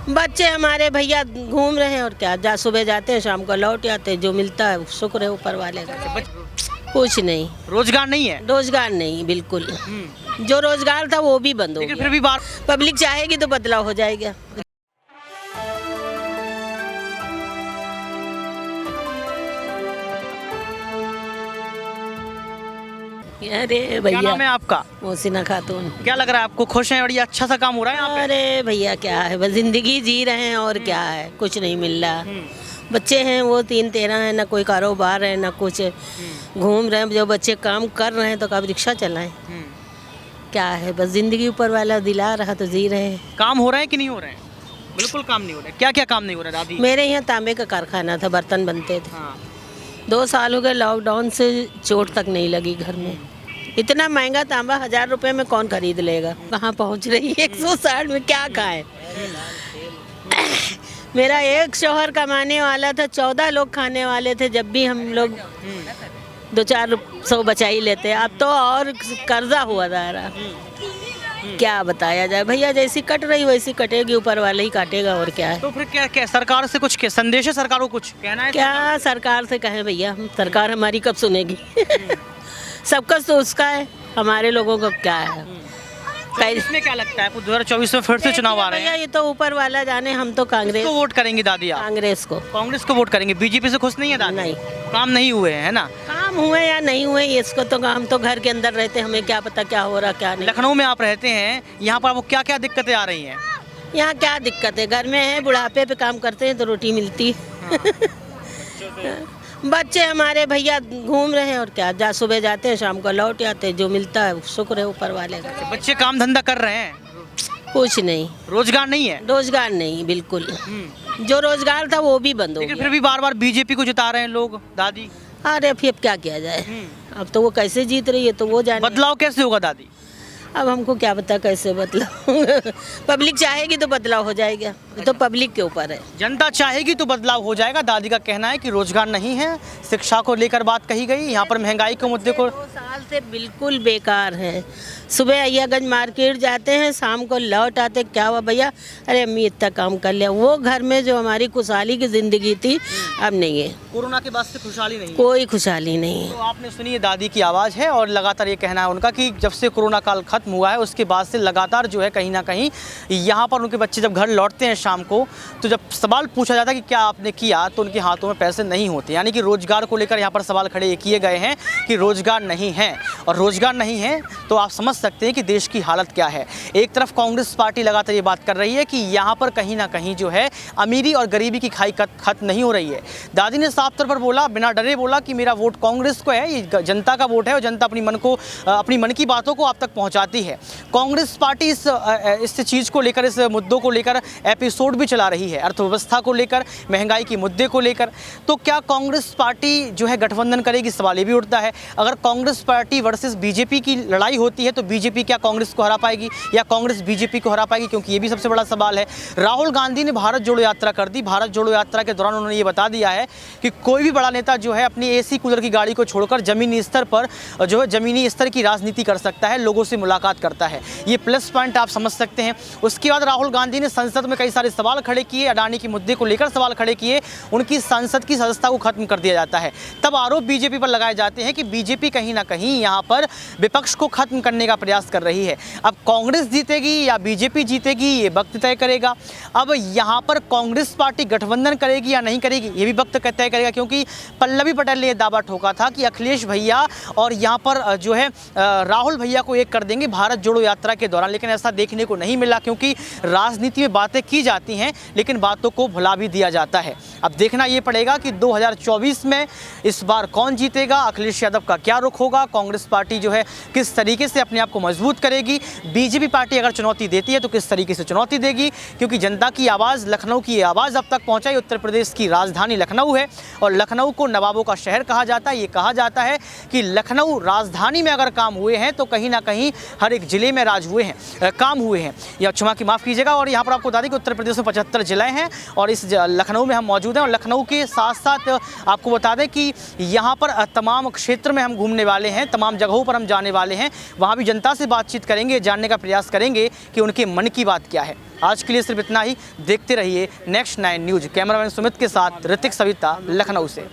बच्चे हमारे भैया घूम रहे हैं और क्या, सुबह जाते हैं शाम को लौट आते हैं, जो मिलता है शुक्र है ऊपर वाले का। कुछ नहीं, रोजगार नहीं है। रोजगार नहीं, बिल्कुल। जो रोजगार था वो भी बंद हो लेकिन गया। फिर भी बार पब्लिक चाहेगी तो बदलाव हो जाएगा। अरे क्या भैया, नाम है आपका? मोहसिना खातून। क्या लग रहा है आपको? खुश हैं? बढ़िया अच्छा सा काम हो रहा है यहाँ पे? अरे भैया क्या है, बस जिंदगी जी रहे हैं और क्या है, कुछ नहीं मिल रहा। बच्चे हैं वो 3-13 हैं, ना कोई कारोबार है ना कुछ, घूम रहे हैं। जो बच्चे काम कर रहे हैं तो कब रिक्शा चलाएं, क्या है, बस जिंदगी ऊपर वाला दिला रहा तो जी रहे हैं। काम हो रहा है कि नहीं हो रहे हैं? बिल्कुल काम नहीं हो रहा है। क्या क्या काम नहीं हो रहा है दादी? मेरे यहाँ तांबे का कारखाना था, बर्तन बनते थे। हाँ। 2 साल हो गए, लॉकडाउन से चोट तक नहीं लगी घर में। इतना महंगा तांबा 1000 रुपए में कौन खरीद लेगा। कहाँ पहुँच रही है 160 में, क्या खाए। मेरा एक शौहर कमाने वाला था, 14 लोग खाने वाले थे। जब भी हम लोग 200-400 बचा ही लेते, अब तो और कर्जा हुआ जा रहा। क्या बताया जाए भैया, जैसी कट रही वैसी कटेगी, ऊपर वाले ही काटेगा और क्या है। तो फिर क्या क्या सरकार से कुछ संदेश है? सरकार को कुछ कहना है? क्या सरकार से कहें भैया, सरकार हमारी कब सुनेगी। सबका तो उसका है, हमारे लोगों का क्या है। इसमें क्या लगता है आपको 2024 में फिर से चुनाव आ रहे भैया हैं? ये तो ऊपर वाला जाने, हम तो कांग्रेस किसको वोट करेंगे दादी आप? कांग्रेस को। कांग्रेस को वोट करेंगे। बीजेपी से खुश नहीं है दादी? नहीं। काम नहीं हुए हैं, है ना? काम हुए या नहीं हुए इसको तो, हम तो घर के अंदर रहते, हमें क्या पता क्या हो रहा क्या नहीं। लखनऊ में आप रहते हैं, यहाँ पर आपको क्या क्या दिक्कतें आ रही हैं? यहाँ क्या दिक्कत है, घर में है, बुढ़ापे पे काम करते हैं तो रोटी मिलती है। बच्चे हमारे भैया घूम रहे हैं और क्या, सुबह जाते हैं शाम को लौट आते हैं, जो मिलता है शुक्र है ऊपर वाले का। बच्चे काम धंधा कर रहे हैं? कुछ नहीं, रोजगार नहीं है। रोजगार नहीं, बिल्कुल। जो रोजगार था वो भी बंद हो लेकिन गया। फिर भी बार बार बीजेपी को जिता रहे हैं लोग दादी। अरे फिर अब क्या किया जाए, अब तो वो कैसे जीत रही है तो वो जाने। बदलाव कैसे होगा दादी? अब हमको क्या पता कैसे बदलाव। पब्लिक चाहेगी तो बदलाव हो जाएगा, ये तो पब्लिक के ऊपर है। जनता चाहेगी तो बदलाव हो जाएगा। दादी का कहना है कि रोजगार नहीं है, शिक्षा को लेकर बात कही गई, यहाँ पर महंगाई के मुद्दे को। 2 साल से बिल्कुल बेकार है। सुबह अय्यागंज मार्केट जाते हैं, शाम को लौट आते, क्या हुआ भैया, अरे अम्मी इतना काम कर लिया। वो घर में जो हमारी खुशहाली की जिंदगी थी अब नहीं है। कोरोना के बाद से खुशहाली नहीं है। कोई खुशहाली नहीं है। तो आपने सुनी, ये दादी की आवाज़ है और लगातार ये कहना है उनका कि जब से कोरोना काल खत्म हुआ है उसके बाद से लगातार जो है कहीं ना कहीं यहाँ पर उनके बच्चे जब घर लौटते हैं शाम को, तो जब सवाल पूछा जाता है कि क्या आपने किया, तो उनके हाथों में पैसे नहीं होते। यानी कि रोजगार को लेकर यहाँ पर सवाल खड़े किए गए हैं कि रोजगार नहीं है, और रोजगार नहीं है तो आप समझ सकते हैं कि देश की हालत क्या है। एक तरफ कांग्रेस पार्टी लगातार ये बात कर रही है कि यहाँ पर कहीं ना कहीं जो है अमीरी और गरीबी की खाई खत्म नहीं हो रही है। दादी ने साफ तौर पर बोला, बिना डरे बोला कि मेरा वोट कांग्रेस को है, ये जनता का वोट है और जनता अपनी मन की बातों को आप तक पहुँचाती है। कांग्रेस पार्टी इस चीज़ को लेकर, इस मुद्दों को लेकर एपिसोड भी चला रही है, अर्थव्यवस्था को लेकर, महंगाई के मुद्दे को लेकर। तो क्या कांग्रेस पार्टी जो है गठबंधन करेगी, सवाल ये भी उठता है। अगर कांग्रेस पार्टी वर्सेस बीजेपी की लड़ाई होती है तो बीजेपी क्या कांग्रेस को हरा पाएगी या कांग्रेस बीजेपी को हरा पाएगी, क्योंकि ये भी सबसे बड़ा सवाल है। राहुल गांधी ने भारत जोड़ो यात्रा कर दी। भारत जोड़ो यात्रा के दौरान उन्होंने ये बता दिया है कि कोई भी बड़ा नेता जो है अपनी एसी कूलर की गाड़ी को छोड़कर ज़मीनी स्तर पर जो है ज़मीनी स्तर की राजनीति कर सकता है, लोगों से मुलाकात करता है। ये प्लस पॉइंट आप समझ सकते हैं। उसके बाद राहुल गांधी ने संसद में कई सारे सवाल खड़े किए, अडानी के मुद्दे को लेकर सवाल खड़े किए, उनकी संसद की सदस्यता को खत्म कर दिया जाता है। तब आरोप बीजेपी पर लगाए जाते हैं कि बीजेपी कहीं ना कहीं यहाँ पर विपक्ष को खत्म करने का प्रयास कर रही है। अब कांग्रेस जीतेगी या बीजेपी जीतेगी ये वक्त तय करेगा। अब यहाँ पर कांग्रेस पार्टी गठबंधन करेगी या नहीं करेगी ये भी वक्त तय करेगा, क्योंकि पल्लवी पटेल ने यह दावा ठोका था कि अखिलेश भैया और यहाँ पर जो है राहुल भैया को एक कर देंगे भारत जोड़ो यात्रा के दौरान, लेकिन ऐसा देखने को नहीं मिला, क्योंकि राजनीति में बातें की जाती हैं लेकिन बातों को भुला भी दिया जाता है। अब देखना ये पड़ेगा कि 2024 में इस बार कौन जीतेगा, अखिलेश यादव का क्या रुख होगा, कांग्रेस पार्टी जो है किस तरीके से अपने आप को मजबूत करेगी, बीजेपी पार्टी अगर चुनौती देती है तो किस तरीके से चुनौती देगी, क्योंकि जनता की आवाज़, लखनऊ की आवाज़ अब तक पहुंचाई। उत्तर प्रदेश की राजधानी लखनऊ है और लखनऊ को नवाबों का शहर कहा जाता है। ये कहा जाता है कि लखनऊ राजधानी में अगर काम हुए हैं तो कहीं ना कहीं हर एक ज़िले में काम हुए हैं, या क्षमा की माफ़ कीजिएगा। और यहाँ पर आपको बता दें कि उत्तर प्रदेश में 75 जिले हैं और इस लखनऊ में हम मौजूद मौजूद हैं और लखनऊ के साथ साथ आपको बता दें कि यहाँ पर तमाम क्षेत्र में हम घूमने वाले हैं, तमाम जगहों पर हम जाने वाले हैं, वहाँ भी जनता से बातचीत करेंगे, जानने का प्रयास करेंगे कि उनके मन की बात क्या है। आज के लिए सिर्फ इतना ही। देखते रहिए नेक्स्ट 9 न्यूज़। कैमरामैन सुमित के साथ ऋतिक सविता, लखनऊ से।